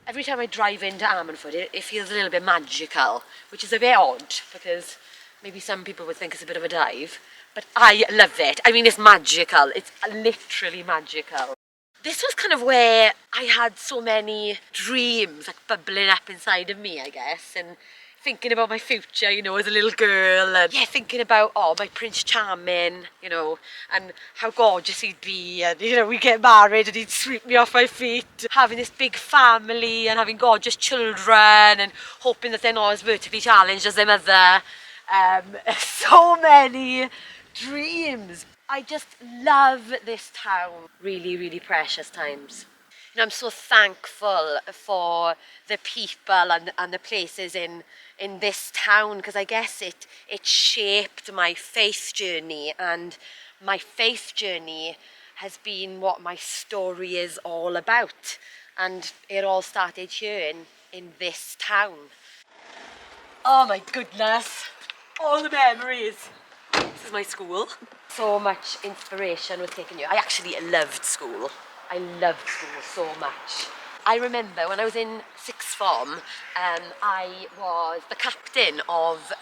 Every time I drive into Ammanford, it feels a little bit magical, which is a bit odd because maybe some people would think it's a bit of a dive, but I love it. I mean, it's magical. It's literally magical. This was kind of where I had so many dreams like bubbling up inside of me, I guess, and thinking about my future, you know, as a little girl, and yeah, thinking about, oh, my Prince Charming, you know, and how gorgeous he'd be, and, you know, we get married and he'd sweep me off my feet, having this big family and having gorgeous children and hoping that they're not as vertically challenged as their mother. So many dreams. I just love this town. Really, really precious times. You know, I'm so thankful for the people and the places in this town, because I guess it shaped my faith journey, and my faith journey has been what my story is all about, and it all started here in this town. Oh my goodness, all the memories. This is my school. So much inspiration was taken here. I actually loved school. I loved school so much. I remember when I was in sixth form, I was the captain of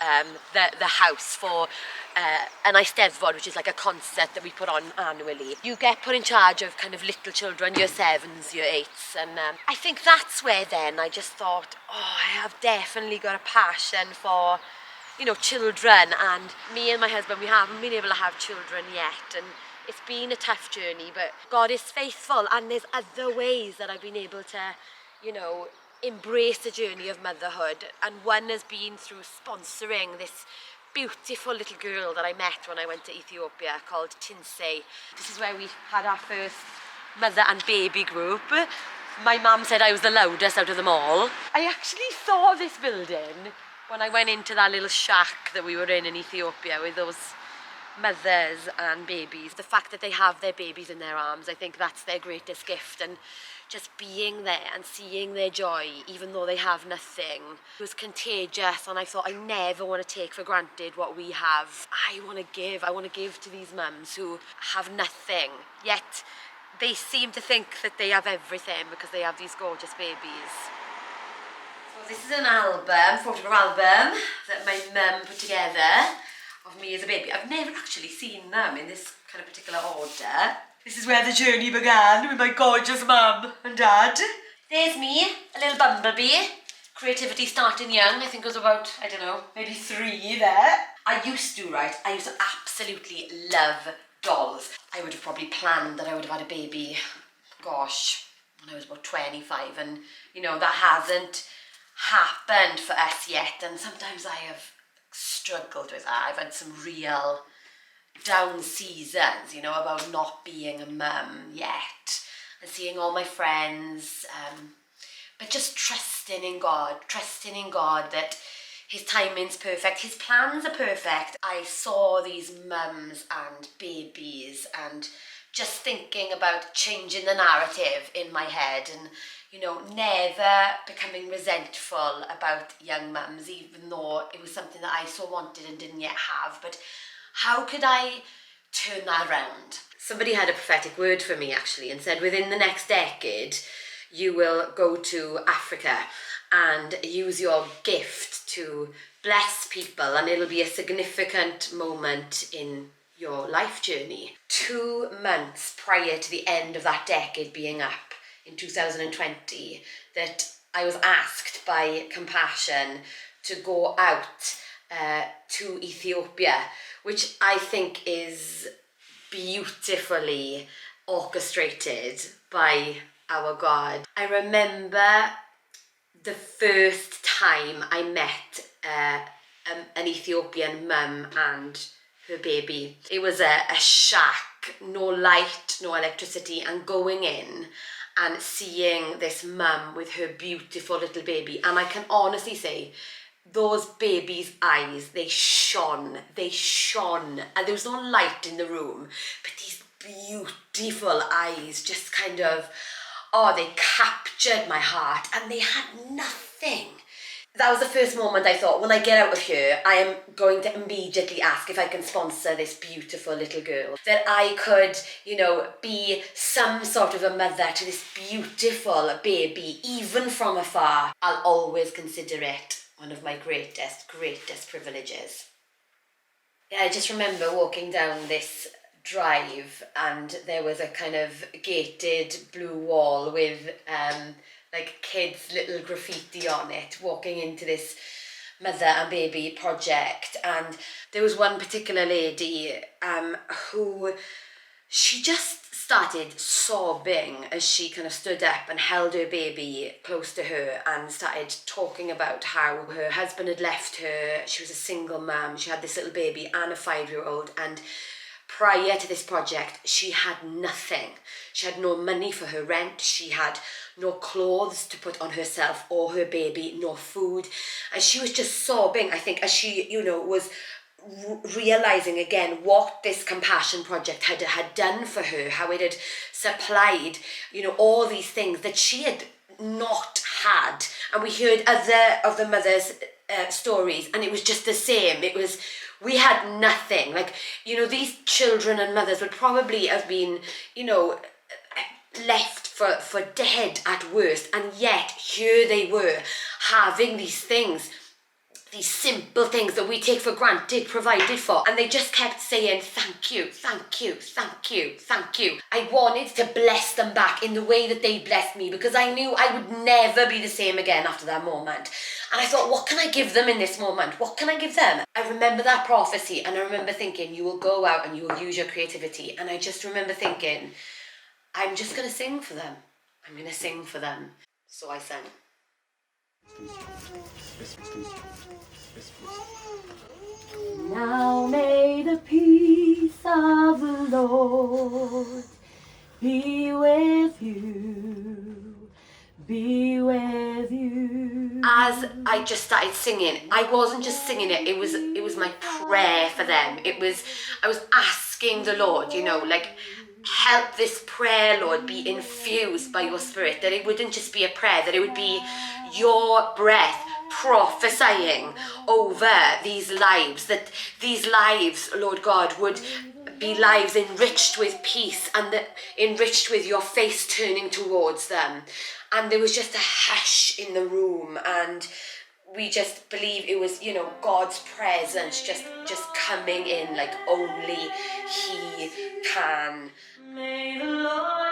the house for an Eisteddfod, which is like a concert that we put on annually. You get put in charge of kind of little children, year 7s, year 8s, and I think that's where then I just thought, oh, I have definitely got a passion for, you know, children. And me and my husband, we haven't been able to have children yet, and it's been a tough journey, but God is faithful, and there's other ways that I've been able to, you know, embrace the journey of motherhood. And one has been through sponsoring this beautiful little girl that I met when I went to Ethiopia called Tinsei. This is where we had our first mother and baby group. My mum said I was the loudest out of them all. I actually saw this building when I went into that little shack that we were in Ethiopia with those mothers and babies. The fact that they have their babies in their arms, I think that's their greatest gift, and just being there and seeing their joy even though they have nothing was contagious. And I thought, I never want to take for granted what we have. I want to give to these mums who have nothing, yet they seem to think that they have everything because they have these gorgeous babies. So this is an album, photograph album that my mum put together of me as a baby. I've never actually seen them in this kind of particular order. This is where the journey began with my gorgeous mum and dad. There's me, a little bumblebee. Creativity starting young. I think I was about, I don't know, maybe 3 there. I used to absolutely love dolls. I would have probably planned that I would have had a baby, gosh, when I was about 25, and you know, that hasn't happened for us yet, and sometimes I have struggled with that. I've had some real down seasons, you know, about not being a mum yet and seeing all my friends, but just trusting in God that his timing's perfect, his plans are perfect. I saw these mums and babies and just thinking about changing the narrative in my head, and you know, never becoming resentful about young mums, even though it was something that I so wanted and didn't yet have. But how could I turn that around? Somebody had a prophetic word for me actually and said, within the next decade, you will go to Africa and use your gift to bless people, and it'll be a significant moment in your life journey. 2 months prior to the end of that decade being up, in 2020, that I was asked by Compassion to go out to Ethiopia, which I think is beautifully orchestrated by our God. I remember the first time I met an Ethiopian mum and her baby. It was a shack, no light, no electricity, and going in and seeing this mum with her beautiful little baby. And I can honestly say, those babies' eyes, they shone, and there was no light in the room, but these beautiful eyes just kind of, oh, they captured my heart, and they had nothing. That was the first moment I thought, when I get out of here, I am going to immediately ask if I can sponsor this beautiful little girl. That I could, you know, be some sort of a mother to this beautiful baby, even from afar. I'll always consider it one of my greatest privileges. Yeah, I just remember walking down this drive and there was a kind of gated blue wall with like kids' little graffiti on it, walking into this mother and baby project. And there was one particular lady who, she just started sobbing as she kind of stood up and held her baby close to her and started talking about how her husband had left her. She was a single mum. She had this little baby and a 5-year-old, and prior to this project, she had nothing. She had no money for her rent. She had no clothes to put on herself or her baby, no food. And she was just sobbing, I think, as she, you know, was realizing again what this compassion project had done for her, how it had supplied, you know, all these things that she had not had. And we heard other of the mothers' stories, and it was just the same. It was, we had nothing. Like, you know, these children and mothers would probably have been, you know, left for dead at worst, and yet here they were having these things, these simple things that we take for granted provided for, and they just kept saying thank you, thank you, thank you, thank you. I wanted to bless them back in the way that they blessed me, because I knew I would never be the same again after that moment. And I thought, what can I give them in this moment? What can I give them? I remember that prophecy, and I remember thinking, you will go out and you will use your creativity. And I just remember thinking, I'm just going to sing for them. I'm going to sing for them. So I sang. Now may the peace of the Lord be with you, be with you. As I just started singing, I wasn't just singing it, it was my prayer for them. I was asking the Lord, you know, like, help this prayer, Lord, be infused by your Spirit, that it wouldn't just be a prayer, that it would be your breath prophesying over these lives, that these lives, Lord God, would be lives enriched with peace and enriched with your face turning towards them. And there was just a hush in the room, and we just believe it was, you know, God's presence just coming in like only He can. May the Lord